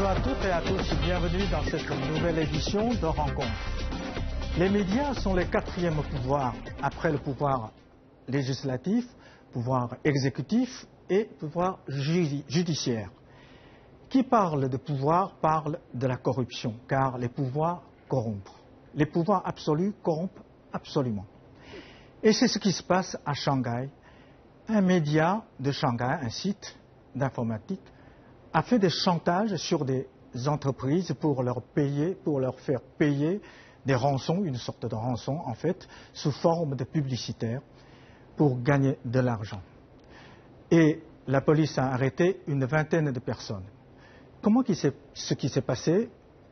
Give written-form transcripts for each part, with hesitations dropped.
Bonjour à toutes et à tous, bienvenue dans cette nouvelle édition de Rencontre. Les médias sont le quatrième pouvoir après le pouvoir législatif, pouvoir exécutif et pouvoir judiciaire. Qui parle de pouvoir parle de la corruption, car les pouvoirs corrompent. Les pouvoirs absolus corrompent absolument. Et c'est ce qui se passe à Shanghai. Un média de Shanghai, un site d'informatique, a fait des chantages sur des entreprises pour leur faire payer des rançons, une sorte de rançon en fait, sous forme de publicitaire pour gagner de l'argent. Et la police a arrêté une vingtaine de personnes. Ce qui s'est passé,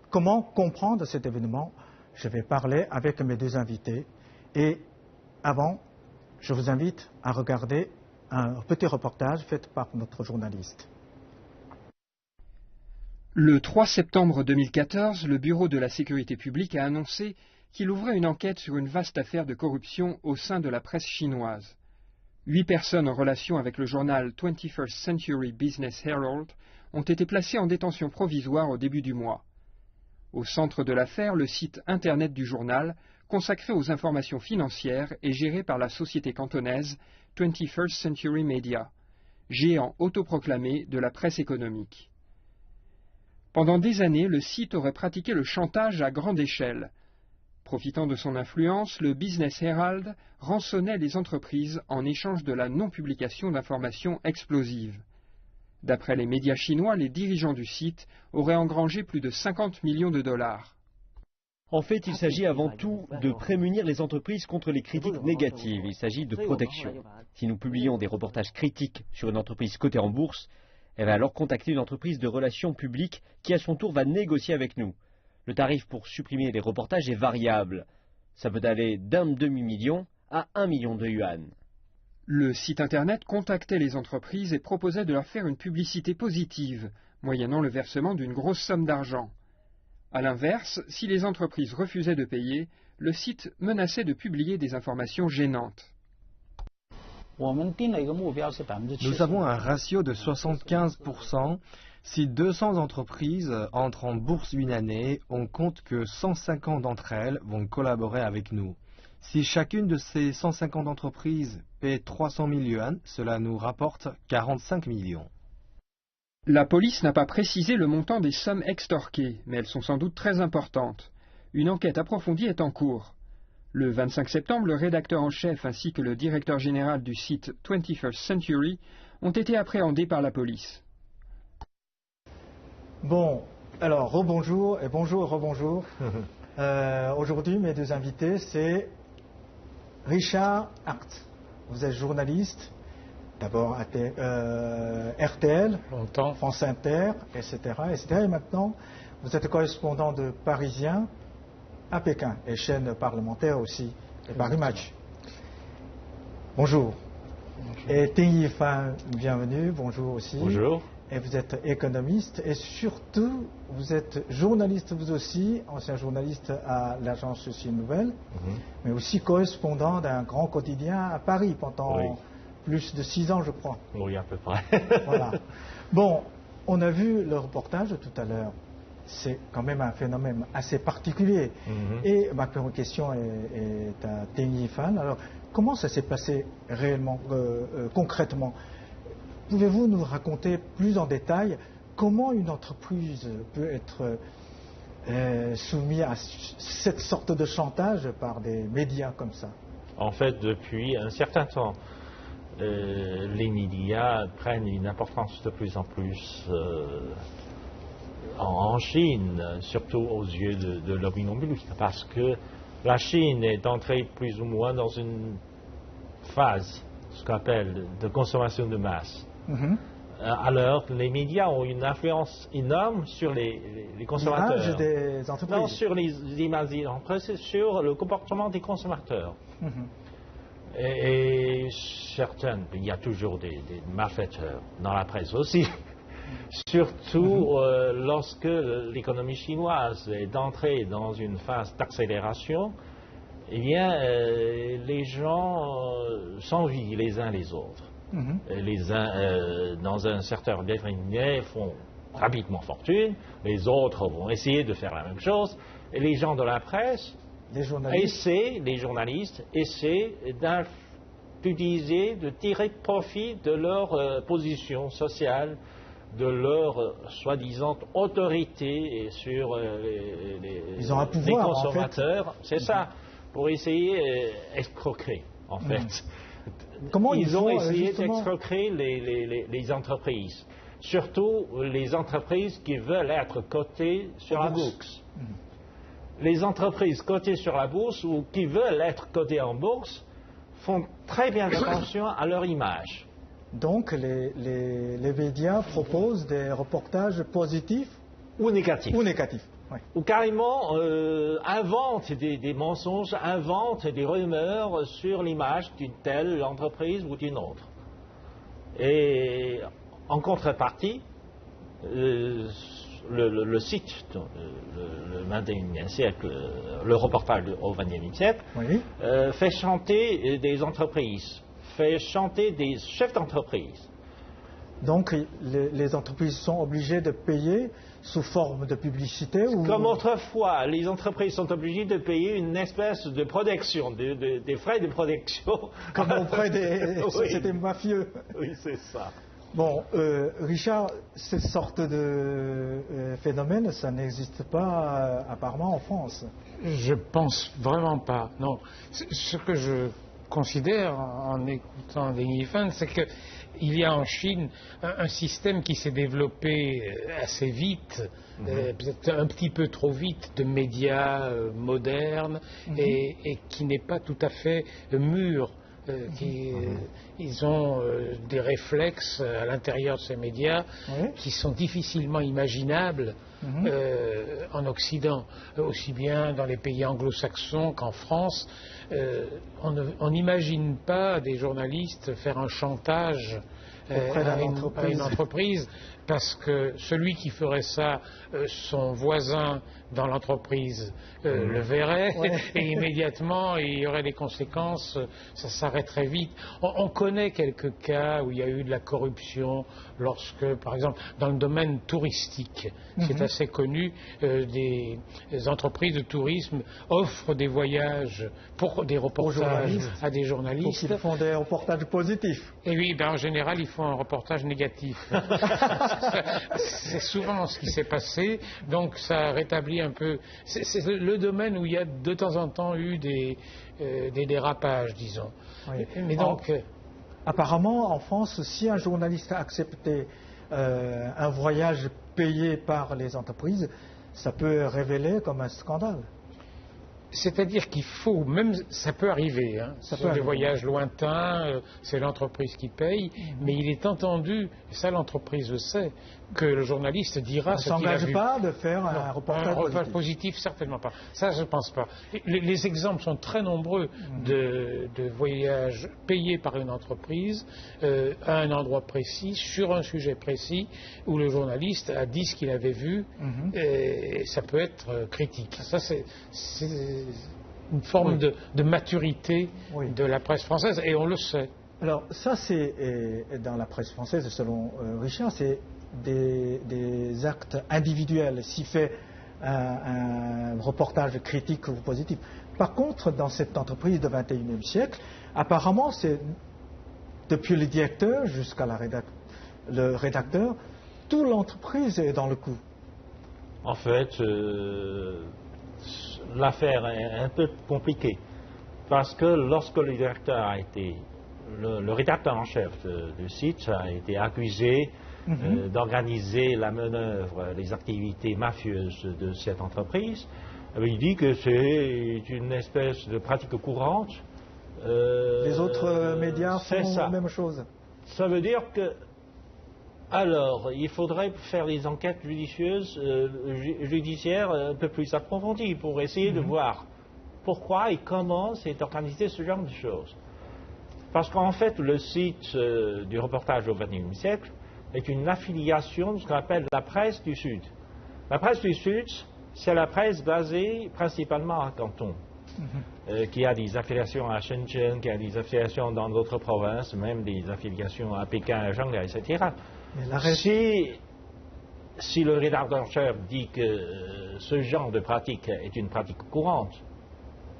comment comprendre cet événement? Je vais parler avec mes deux invités. Et avant, je vous invite à regarder un petit reportage fait par notre journaliste. Le 3 septembre 2014, le Bureau de la sécurité publique a annoncé qu'il ouvrait une enquête sur une vaste affaire de corruption au sein de la presse chinoise. 8 personnes en relation avec le journal 21st Century Business Herald ont été placées en détention provisoire au début du mois. Au centre de l'affaire, le site internet du journal, consacré aux informations financières, est géré par la société cantonaise 21st Century Media, géant autoproclamé de la presse économique. Pendant des années, le site aurait pratiqué le chantage à grande échelle. Profitant de son influence, le Business Herald rançonnait les entreprises en échange de la non-publication d'informations explosives. D'après les médias chinois, les dirigeants du site auraient engrangé plus de 50 millions de dollars. En fait, il s'agit avant tout de prémunir les entreprises contre les critiques négatives. Il s'agit de protection. Si nous publions des reportages critiques sur une entreprise cotée en bourse, elle va alors contacter une entreprise de relations publiques qui, à son tour, va négocier avec nous. Le tarif pour supprimer les reportages est variable. Ça peut aller d'1 demi-million à 1 million de yuan. Le site internet contactait les entreprises et proposait de leur faire une publicité positive, moyennant le versement d'une grosse somme d'argent. A l'inverse, si les entreprises refusaient de payer, le site menaçait de publier des informations gênantes. Nous avons un ratio de 75%. Si 200 entreprises entrent en bourse une année, on compte que 150 d'entre elles vont collaborer avec nous. Si chacune de ces 150 entreprises paie 300 000 yuan, cela nous rapporte 45 millions. La police n'a pas précisé le montant des sommes extorquées, mais elles sont sans doute très importantes. Une enquête approfondie est en cours. Le 25 septembre, le rédacteur en chef ainsi que le directeur général du site 21st Century ont été appréhendés par la police. Bon, alors rebonjour et rebonjour. Aujourd'hui, mes deux invités, c'est Richard Hart. Vous êtes journaliste, d'abord à RTL, longtemps, France Inter, etc., etc. Et maintenant, vous êtes correspondant de Parisien à Pékin, et chaîne parlementaire aussi, et Paris Match. Bonjour. Bonjour. Et Ting Yifan, bienvenue, bonjour aussi. Bonjour. Et vous êtes économiste, et surtout, vous êtes journaliste vous aussi, ancien journaliste à l'agence Ceci Nouvelle, mais aussi correspondant d'un grand quotidien à Paris pendant plus de 6 ans, je crois. Oui, à peu près. Voilà. Bon, on a vu le reportage tout à l'heure. C'est quand même un phénomène assez particulier. Et ma première question est à Ting Yifan. Alors, comment ça s'est passé réellement, concrètement? Pouvez-vous nous raconter plus en détail comment une entreprise peut être soumise à cette sorte de chantage par des médias comme ça? En fait, depuis un certain temps, les médias prennent une importance de plus en plus en Chine, surtout aux yeux de l'opinion publique, parce que la Chine est entrée plus ou moins dans une phase, ce qu'on appelle de consommation de masse. Alors, les médias ont une influence énorme sur les consommateurs. L'image des entreprises. Non, sur les images des entreprises, sur le comportement des consommateurs. Et certaines, il y a toujours des malfaiteurs dans la presse aussi. Surtout lorsque l'économie chinoise est entrée dans une phase d'accélération, eh bien, les gens s'envient les uns les autres. Les uns, dans un secteur déterminé, font rapidement fortune, les autres vont essayer de faire la même chose, et les gens de la presse les journalistes essaient d'utiliser, de tirer profit de leur position sociale, de leur soi-disant autorité sur les consommateurs. En fait. C'est ça, pour essayer d'escroquer, en fait. Comment ils ont essayé d'escroquer les entreprises, surtout les entreprises qui veulent être cotées sur la bourse. Les entreprises cotées sur la bourse ou qui veulent être cotées en bourse font très bien attention à leur image. Donc les médias proposent des reportages positifs ou négatifs. Oui. Ou carrément inventent des mensonges, inventent des rumeurs sur l'image d'une telle entreprise ou d'une autre. Et en contrepartie, le site, le 21e siècle, le reportage au 20e siècle, oui. Fait chanter des entreprises, fait chanter des chefs d'entreprise. Donc les entreprises sont obligées de payer sous forme de publicité ou... Comme autrefois, les entreprises sont obligées de payer une espèce de protection, des frais de protection. Comme auprès des sociétés mafieux. Oui, c'est ça. Bon, Richard, cette sorte de phénomène, ça n'existe pas apparemment en France. Je pense vraiment pas. Non. Ce que je considère en écoutant Denny Fan, c'est que il y a en Chine un système qui s'est développé assez vite, peut-être un petit peu trop vite, de médias modernes et qui n'est pas tout à fait mûr. Ils ont des réflexes à l'intérieur de ces médias qui sont difficilement imaginables en Occident, aussi bien dans les pays anglo-saxons qu'en France. On n'imagine pas des journalistes faire un chantage à une entreprise parce que celui qui ferait ça, son voisin dans l'entreprise le verrait et immédiatement il y aurait des conséquences, ça s'arrêterait vite. On connaît quelques cas où il y a eu de la corruption lorsque, par exemple, dans le domaine touristique, c'est assez connu, des entreprises de tourisme offrent des voyages pour des reportages à des journalistes. Donc ils font des reportages positifs. Et oui, en général, ils font un reportage négatif. C'est souvent ce qui s'est passé, donc ça rétablit un peu. C'est le domaine où il y a de temps en temps eu des dérapages, disons. Oui. Mais donc, apparemment, en France, si un journaliste a accepté un voyage payé par les entreprises, ça peut révéler comme un scandale. C'est-à-dire qu'il faut, même ça peut arriver, ce sont des voyages lointains, c'est l'entreprise qui paye, mais il est entendu, et ça l'entreprise le sait, que le journaliste dira ce qu'il a vu. On ne s'engage pas de faire un reportage positif, certainement pas. Ça, je ne pense pas. Les exemples sont très nombreux de voyages payés par une entreprise à un endroit précis, sur un sujet précis, où le journaliste a dit ce qu'il avait vu, et ça peut être critique. Ça, c'est une forme de maturité de la presse française, et on le sait. Alors, ça, c'est dans la presse française, selon Richard, c'est des actes individuels, s'il fait un reportage critique ou positif. Par contre, dans cette entreprise du XXIe siècle, apparemment, c'est depuis le directeur jusqu'à le rédacteur, toute l'entreprise est dans le coup. En fait, l'affaire est un peu compliquée, parce que lorsque le directeur a été, le rédacteur en chef du site a été accusé d'organiser la manœuvre, les activités mafieuses de cette entreprise, il dit que c'est une espèce de pratique courante. Les autres médias font la même chose. Ça veut dire que, alors, il faudrait faire des enquêtes judiciaires un peu plus approfondies pour essayer de voir pourquoi et comment s'est organisé ce genre de choses. Parce qu'en fait, le site du reportage au XXIe siècle est une affiliation de ce qu'on appelle la presse du Sud. La presse du Sud, c'est la presse basée principalement à Canton, qui a des affiliations à Shenzhen, qui a des affiliations dans d'autres si le rédacteur dit que ce genre de pratique est une pratique courante,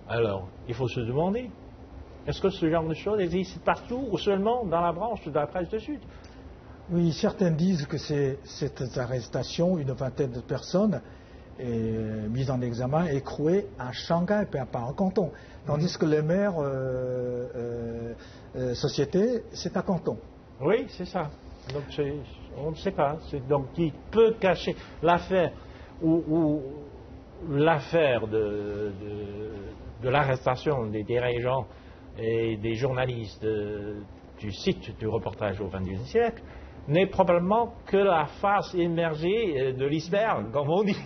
alors il faut se demander, est-ce que ce genre de choses existe partout ou seulement dans la branche de la presse du Sud? Oui, certains disent que cette arrestation, une vingtaine de personnes, est mise en examen, écrouée à Shanghai, pas en Canton. Tandis que les maires sociétés, c'est à Canton. Oui, c'est ça. Donc on ne sait pas. Donc qui peut cacher l'affaire ou l'affaire de l'arrestation des dirigeants et des journalistes du site du reportage au XXIe siècle n'est probablement que la face émergée de l'iceberg, comme on dit.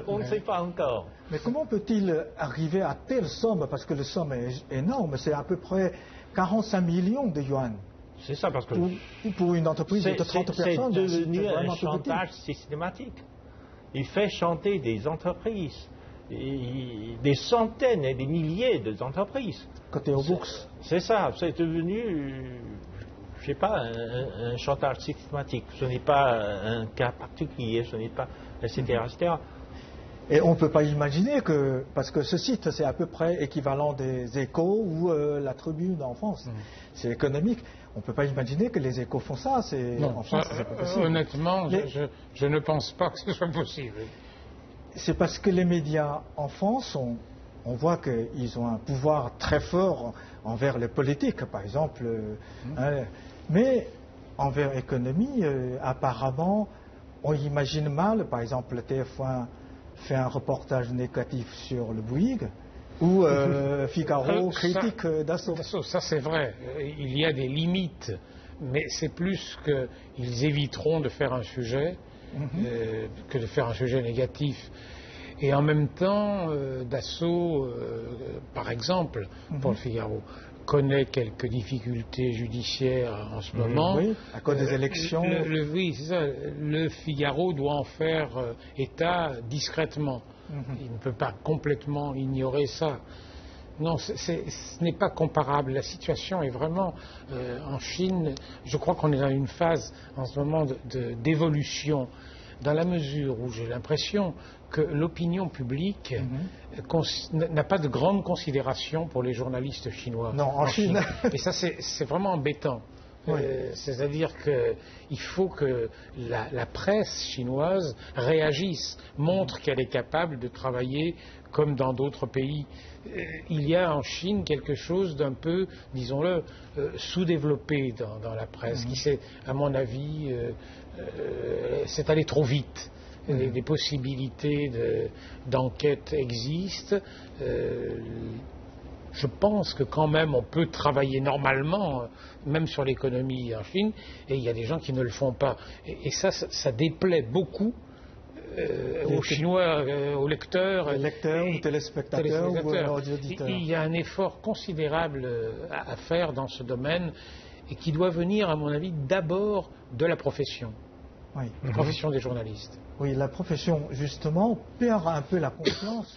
On ne sait pas encore. Mais comment peut-il arriver à telle somme? Parce que la somme est énorme, c'est à peu près 45 millions de yuan. C'est ça, parce que pour une entreprise de 30 personnes, c'est devenu un chantage systématique. Il fait chanter des entreprises, des centaines et des milliers d'entreprises. Côté aux bourses. C'est ça, c'est devenu, je sais pas, un chantage systématique. Ce n'est pas un cas particulier, ce n'est pas, etc., etc. Et on ne peut pas imaginer que, parce que ce site, c'est à peu près équivalent des Échos ou la Tribune en France. C'est économique. On ne peut pas imaginer que les Échos font ça. Non, en France, c'est pas possible. Honnêtement, je ne pense pas que ce soit possible. C'est parce que les médias en France, on voit qu'ils ont un pouvoir très fort envers les politiques, par exemple. Mais envers l'économie, apparemment, on imagine mal, par exemple, le TF1 fait un reportage négatif sur le Bouygues, ou Figaro critique Dassault. Ça c'est vrai, il y a des limites, mais c'est plus qu'ils éviteront de faire un sujet que de faire un sujet négatif. Et en même temps, Dassault, par exemple, pour le Figaro, connaît quelques difficultés judiciaires en ce moment. Oui, à cause des élections. Oui, c'est ça. Le Figaro doit en faire état discrètement. Il ne peut pas complètement ignorer ça. Non, ce n'est pas comparable. La situation est vraiment en Chine. Je crois qu'on est dans une phase en ce moment d'évolution, dans la mesure où j'ai l'impression que l'opinion publique n'a pas de grande considération pour les journalistes chinois. Non, en Chine. Et ça, c'est vraiment embêtant. Oui. C'est-à-dire qu'il faut que la presse chinoise réagisse, montre qu'elle est capable de travailler comme dans d'autres pays. Il y a en Chine quelque chose d'un peu, disons-le, sous-développé dans la presse, qui s'est, à mon avis, c'est allé trop vite. Les possibilités d'enquête existent. Je pense que quand même on peut travailler normalement, même sur l'économie en Chine, et il y a des gens qui ne le font pas. Et ça déplaît beaucoup aux Chinois, aux lecteurs. Lecteurs ou téléspectateurs ou auditeurs. Il y a un effort considérable à faire dans ce domaine et qui doit venir, à mon avis, d'abord de la profession. Oui. La profession des journalistes. Oui, la profession, justement, perd un peu la confiance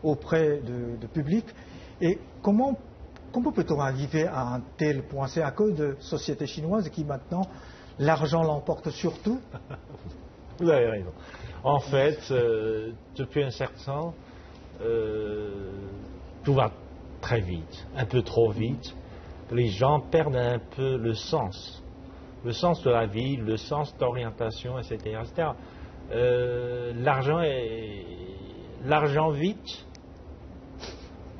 auprès du public. Et comment peut-on arriver à un tel point? C'est à cause de sociétés chinoises qui, maintenant, l'argent l'emporte sur tout? Vous avez raison. En fait, depuis un certain temps, tout va très vite, un peu trop vite. Les gens perdent un peu le sens de la vie, le sens d'orientation, etc., etc. L'argent vite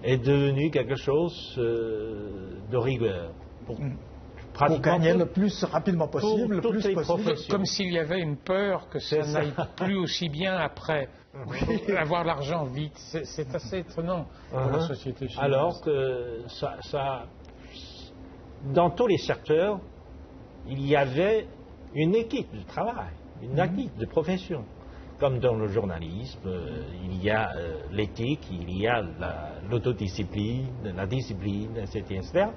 est devenu quelque chose de rigueur. Pour gagner le plus rapidement possible, le plus possible. Comme s'il y avait une peur que ça n'aille plus aussi bien après. Avoir l'argent vite, c'est assez étonnant pour la société chinoise. Alors que dans tous les secteurs, il y avait une équipe de travail, une équipe de profession. Comme dans le journalisme, il y a l'éthique, il y a l'autodiscipline, la discipline, etc., etc.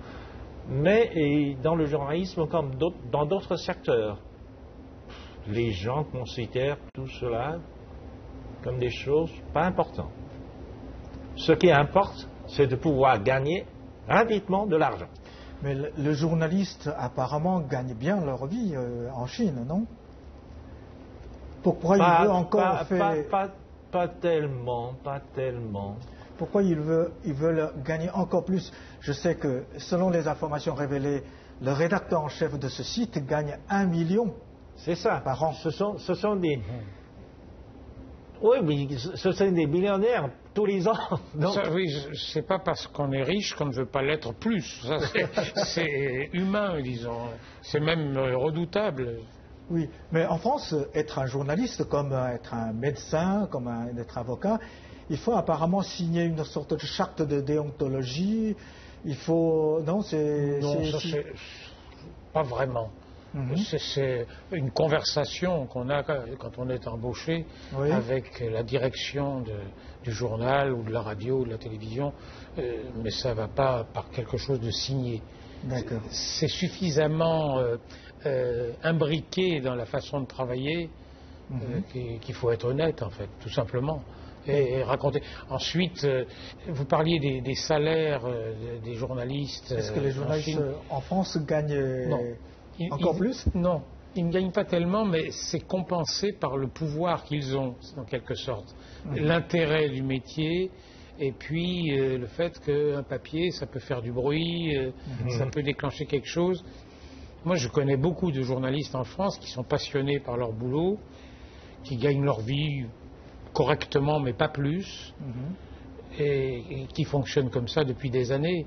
Mais dans le journalisme, comme dans d'autres secteurs, les gens considèrent tout cela comme des choses pas importantes. Ce qui importe, c'est de pouvoir gagner rapidement de l'argent. Mais le journaliste, apparemment, gagne bien leur vie en Chine, non? Pourquoi il veut encore faire... Pas tellement. Pourquoi ils veulent gagner encore plus? Je sais que, selon les informations révélées, le rédacteur en chef de ce site gagne 1 million par an. Ce sont des... Oui, mais ce sont des millionnaires tous les ans. Donc... Ça, oui, c'est pas parce qu'on est riche qu'on ne veut pas l'être plus. Ça, c'est humain, disons. C'est même redoutable. Oui, mais en France, être un journaliste, comme être un médecin, comme être avocat, il faut apparemment signer une sorte de charte de déontologie. Il faut... Non, c'est pas vraiment. C'est une conversation qu'on a quand on est embauché avec la direction du journal ou de la radio ou de la télévision, mais ça ne va pas par quelque chose de signé. D'accord. C'est suffisamment imbriqué dans la façon de travailler qu'il faut être honnête, en fait, tout simplement. Et raconter. Ensuite, vous parliez des salaires des journalistes. Est-ce que les journalistes en France gagnent encore plus? Non, ils ne gagnent pas tellement, mais c'est compensé par le pouvoir qu'ils ont, en quelque sorte. L'intérêt du métier, et puis le fait qu'un papier, ça peut faire du bruit, ça peut déclencher quelque chose. Moi, je connais beaucoup de journalistes en France qui sont passionnés par leur boulot, qui gagnent leur vie correctement, mais pas plus, et qui fonctionnent comme ça depuis des années.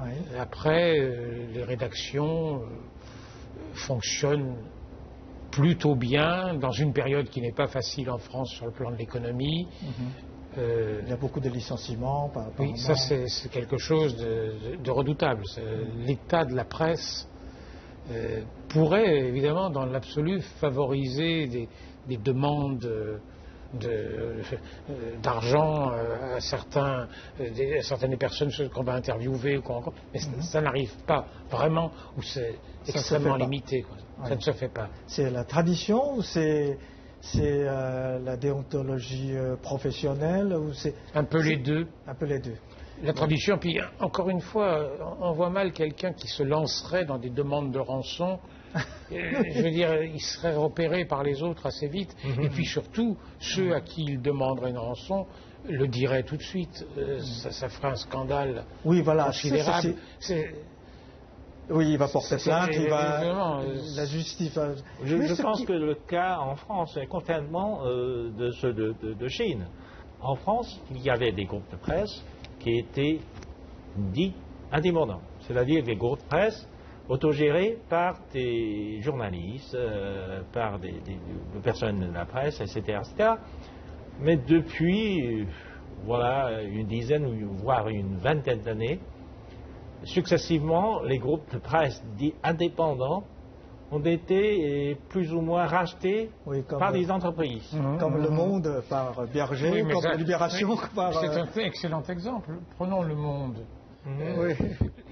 Oui. Après, les rédactions fonctionnent plutôt bien dans une période qui n'est pas facile en France sur le plan de l'économie. Il y a beaucoup de licenciements. Oui, ça c'est quelque chose de redoutable. L'état de la presse pourrait évidemment dans l'absolu favoriser des demandes d'argent à certaines personnes qu'on va interviewer ou quoi encore, mais ça n'arrive pas vraiment, ou c'est extrêmement limité, quoi. Ça ne se fait pas. C'est la tradition ou c'est la déontologie professionnelle ou c'est un peu les deux. Un peu les deux. La tradition, puis encore une fois, on voit mal quelqu'un qui se lancerait dans des demandes de rançon. Je veux dire, il serait repéré par les autres assez vite. Et puis surtout, ceux à qui il demanderait une rançon le diraient tout de suite. Ça ferait un scandale considérable. Oui, il va porter plainte, il va... La justice... Je pense que le cas en France est complètement de ceux de Chine. En France, il y avait des groupes de presse qui étaient dits indépendants. C'est-à-dire des groupes de presse autogérés par des journalistes, par des personnes de la presse, etc., etc. Mais depuis, une dizaine, voire une vingtaine d'années, successivement, les groupes de presse dits indépendants ont été plus ou moins rachetés par des entreprises. Comme Le Monde par Berger, comme Libération par... C'est un excellent exemple. Prenons Le Monde.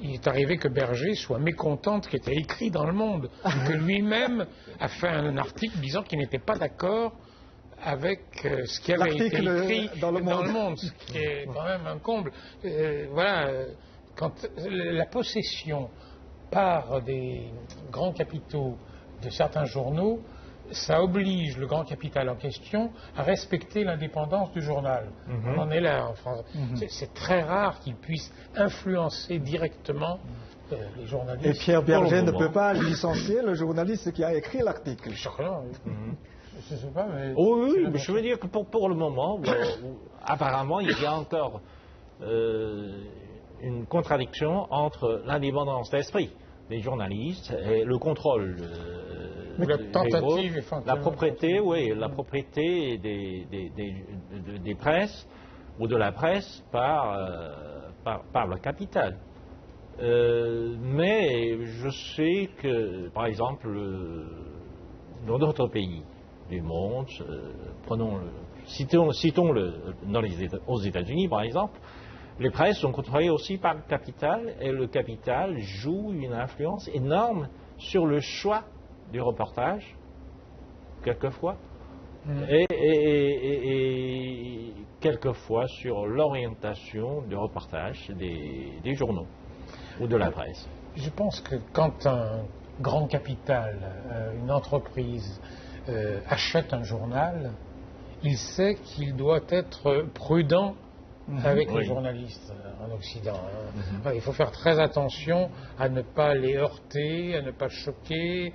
Il est arrivé que Berger soit mécontent de ce qui était écrit dans Le Monde, que lui-même a fait un article disant qu'il n'était pas d'accord avec ce qui avait été écrit dans Le Monde, ce qui est quand même un comble. Quand la possession par des grands capitaux de certains journaux, ça oblige le grand capital en question à respecter l'indépendance du journal. On en est là en France. C'est très rare qu'il puisse influencer directement les journalistes. Et Pierre Berger ne peut pas licencier le journaliste qui a écrit l'article. Je sais pas, mais... Oui, mais je veux dire que pour le moment, apparemment, il y a encore une contradiction entre l'indépendance d'esprit des journalistes et le contrôle la propriété des presses ou de la presse par le capital. Mais je sais que, par exemple, dans d'autres pays du monde, citons aux États-Unis, par exemple, les presses sont contrôlées aussi par le capital, et le capital joue une influence énorme sur le choix du reportage, quelquefois, et quelquefois sur l'orientation du reportage des journaux ou de la presse. Je pense que quand un grand capital, une entreprise, achète un journal, il sait qu'il doit être prudent avec les journalistes en Occident. Enfin, il faut faire très attention à ne pas les heurter, à ne pas choquer.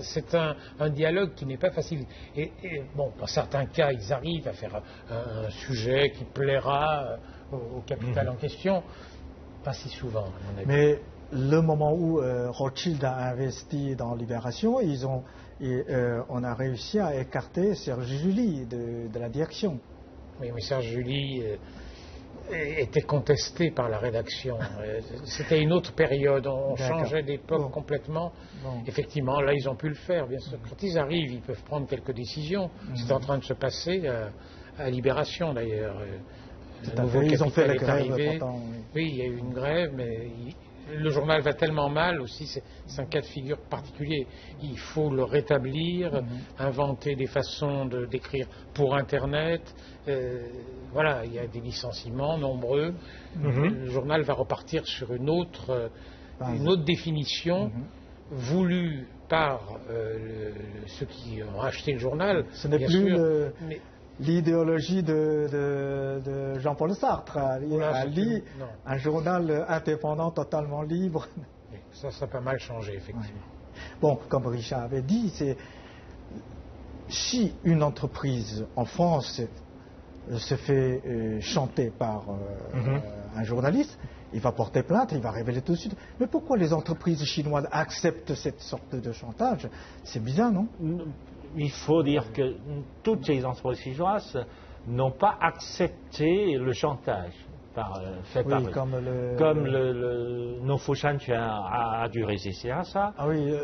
C'est un dialogue qui n'est pas facile. Et bon, dans certains cas, ils arrivent à faire un sujet qui plaira au capital en question. Pas si souvent, à mon avis. Mais le moment où Rothschild a investi dans Libération, on a réussi à écarter Serge July de la direction. Oui, mais Serge July était contesté par la rédaction. C'était une autre période, on changeait d'époque complètement. Effectivement, là, ils ont pu le faire, bien sûr. Quand ils arrivent, ils peuvent prendre quelques décisions. C'est en train de se passer à Libération, d'ailleurs. Ils ont fait la grève. Oui, il y a eu une grève, mais le journal va tellement mal aussi, c'est un cas de figure particulier. Il faut le rétablir, inventer des façons d'écrire pour Internet. Voilà, il y a des licenciements nombreux. Le journal va repartir sur une autre définition voulue par ceux qui ont acheté le journal. Ce n'est plus l'idéologie de Jean-Paul Sartre. Un journal indépendant, totalement libre. Ça a pas mal changé, effectivement. Bon, comme Richard avait dit, si une entreprise en France se fait chanter par un journaliste, il va porter plainte, il va révéler tout de suite. Mais pourquoi les entreprises chinoises acceptent cette sorte de chantage? C'est bizarre, non? Il faut dire que toutes les entreprises chinoises n'ont pas accepté le chantage fait par eux. Comme le Nongfushan a dû résister à ça.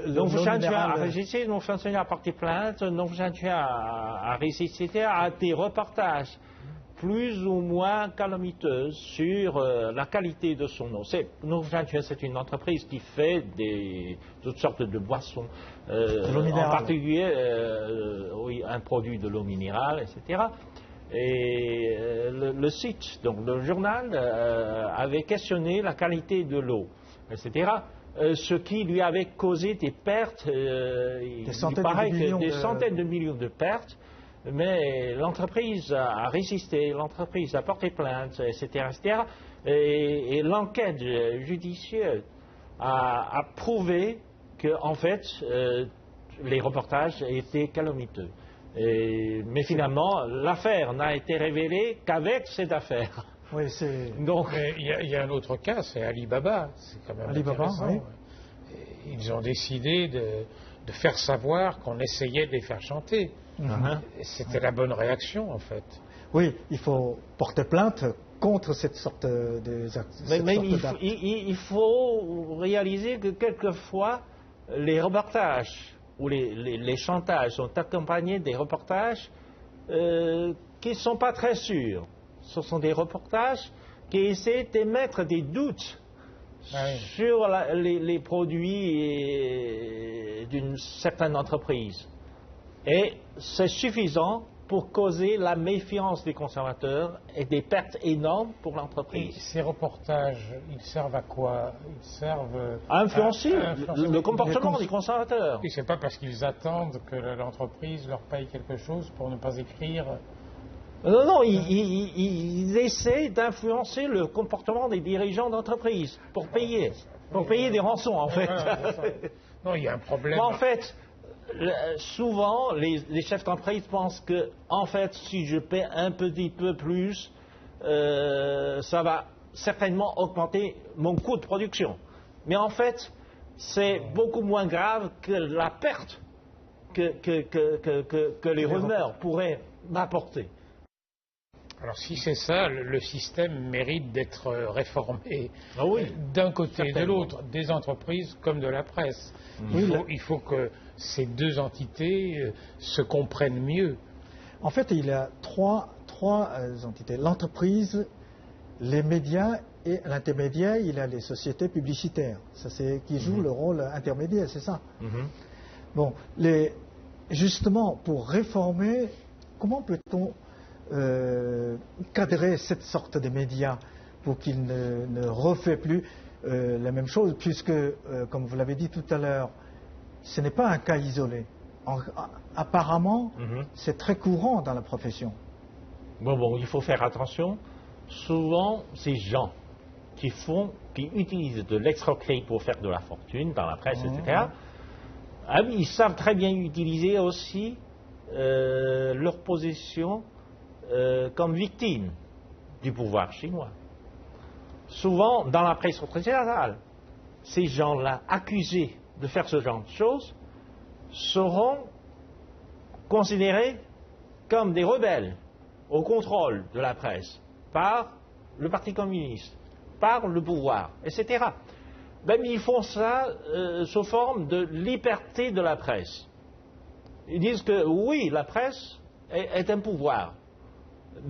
Nongfushan a résisté, Nongfushan a porté plainte, Nongfushan a résisté à des reportages plus ou moins calamiteux sur la qualité de son eau. Nongfushan, c'est une entreprise qui fait toutes sortes de boissons, en particulier un produit de l'eau minérale, etc. Et le site, donc le journal, avait questionné la qualité de l'eau, etc. Ce qui lui avait causé des pertes, des centaines de millions de pertes. Mais l'entreprise a résisté, l'entreprise a porté plainte, etc. Et l'enquête judiciaire a prouvé que, en fait, les reportages étaient calamiteux. Mais finalement, l'affaire n'a été révélée qu'avec cette affaire. Oui, donc, il y a un autre cas, c'est Alibaba. C'est quand même intéressant. Oui. Ils ont décidé de faire savoir qu'on essayait de les faire chanter. C'était la bonne réaction, en fait. Oui, il faut porter plainte contre cette sorte d'actes. Mais il faut réaliser que quelquefois, les reportages ou les chantages sont accompagnés des reportages qui ne sont pas très sûrs. Ce sont des reportages qui essaient d'émettre des doutes sur les produits d'une certaine entreprise. Et c'est suffisant pour causer la méfiance des consommateurs et des pertes énormes pour l'entreprise. Et ces reportages, ils servent à quoi? Ils servent à influencer le comportement des consommateurs. Et c'est pas parce qu'ils attendent que l'entreprise leur paye quelque chose pour ne pas écrire. Non, ils essaient d'influencer le comportement des dirigeants d'entreprise pour payer des rançons, en fait. Non, il y a un problème. En fait, souvent, les chefs d'entreprise pensent que, en fait, si je paie un petit peu plus, ça va certainement augmenter mon coût de production. Mais en fait, c'est beaucoup moins grave que la perte que les rumeurs pourraient m'apporter. Alors si c'est ça, le système mérite d'être réformé d'un côté et de l'autre, des entreprises comme de la presse. Il faut que ces deux entités se comprennent mieux. En fait, il y a trois entités. L'entreprise, les médias et l'intermédiaire, il y a les sociétés publicitaires. Ça, c'est qui jouent le rôle intermédiaire, c'est ça. Bon, justement, pour réformer, comment peut-on cadrer cette sorte de médias pour qu'ils ne refait plus la même chose, puisque, comme vous l'avez dit tout à l'heure, ce n'est pas un cas isolé. Apparemment, c'est très courant dans la profession. Bon, il faut faire attention. Souvent, ces gens qui utilisent de l'escroquerie pour faire de la fortune dans la presse, etc., ils savent très bien utiliser aussi leur position comme victime du pouvoir chinois. Souvent, dans la presse occidentale, ces gens-là accusés de faire ce genre de choses seront considérés comme des rebelles au contrôle de la presse par le Parti communiste, par le pouvoir, etc. Même ils font ça sous forme de liberté de la presse. Ils disent que oui, la presse est un pouvoir.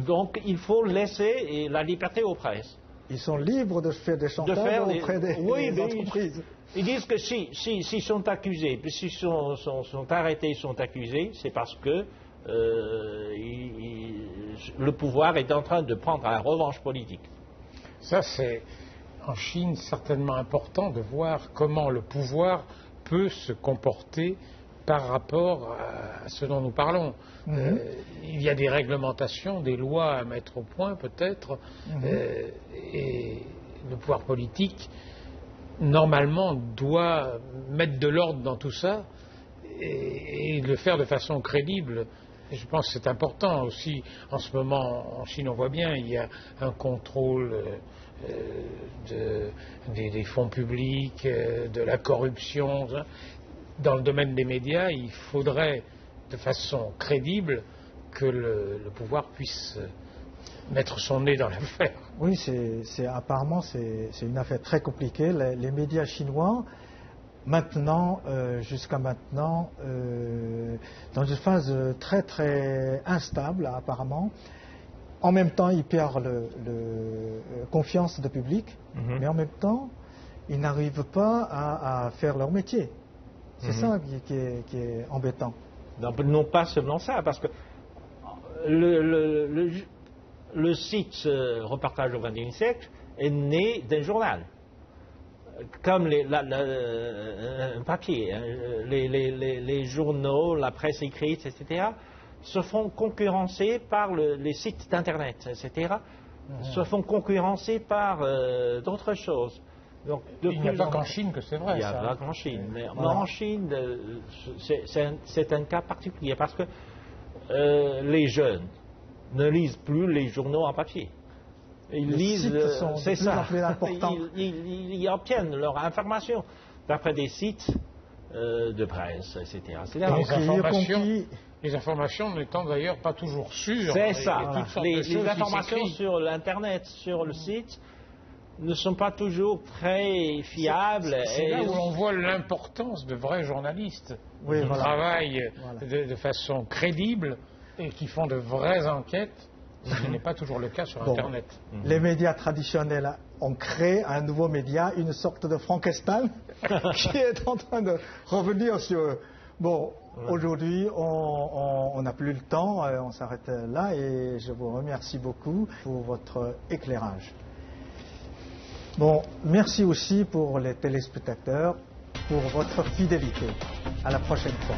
Donc il faut laisser la liberté aux presses. Ils sont libres de faire des chantages auprès des entreprises. Ils disent que s'ils sont accusés, puis s'ils sont arrêtés, sont accusés, c'est parce que le pouvoir est en train de prendre la revanche politique. Ça, c'est en Chine certainement important de voir comment le pouvoir peut se comporter par rapport à ce dont nous parlons. Il y a des réglementations, des lois à mettre au point peut-être, et le pouvoir politique, normalement, doit mettre de l'ordre dans tout ça et le faire de façon crédible. Et je pense que c'est important aussi. En ce moment, en Chine, on voit bien, il y a un contrôle des fonds publics, de la corruption. Dans le domaine des médias, il faudrait, de façon crédible, que le pouvoir puisse mettre son nez dans l'affaire. Oui, apparemment, c'est une affaire très compliquée. Les médias chinois, jusqu'à maintenant, dans une phase très très instable, apparemment. En même temps, ils perdent confiance du public, mais en même temps, ils n'arrivent pas à faire leur métier. C'est ça qui est embêtant. Non, pas seulement ça, parce que le site Reportage au XXIe siècle est né d'un journal. Comme un papier, les journaux, la presse écrite, etc., se font concurrencer par les sites d'Internet, etc., se font concurrencer par d'autres choses. Donc, il n'y a pas qu'en Chine que c'est vrai. Il n'y a pas qu'en Chine. Mais en Chine, c'est un cas particulier parce que les jeunes ne lisent plus les journaux en papier. Ils lisent, c'est ça. Ils obtiennent leur information d'après des sites de presse, etc. Les informations n'étant d'ailleurs pas toujours sûres. C'est ça. Les informations sur l'Internet, sur le site, ne sont pas toujours très fiables. C'est là où on voit l'importance de vrais journalistes qui travaillent de façon crédible et qui font de vraies enquêtes, ce qui n'est pas toujours le cas sur Internet. Les médias traditionnels ont créé un nouveau média, une sorte de Frankenstein qui est en train de revenir sur... Bon, aujourd'hui, on n'a plus le temps, on s'arrête là et je vous remercie beaucoup pour votre éclairage. Bon, merci aussi pour les téléspectateurs, pour votre fidélité. À la prochaine fois.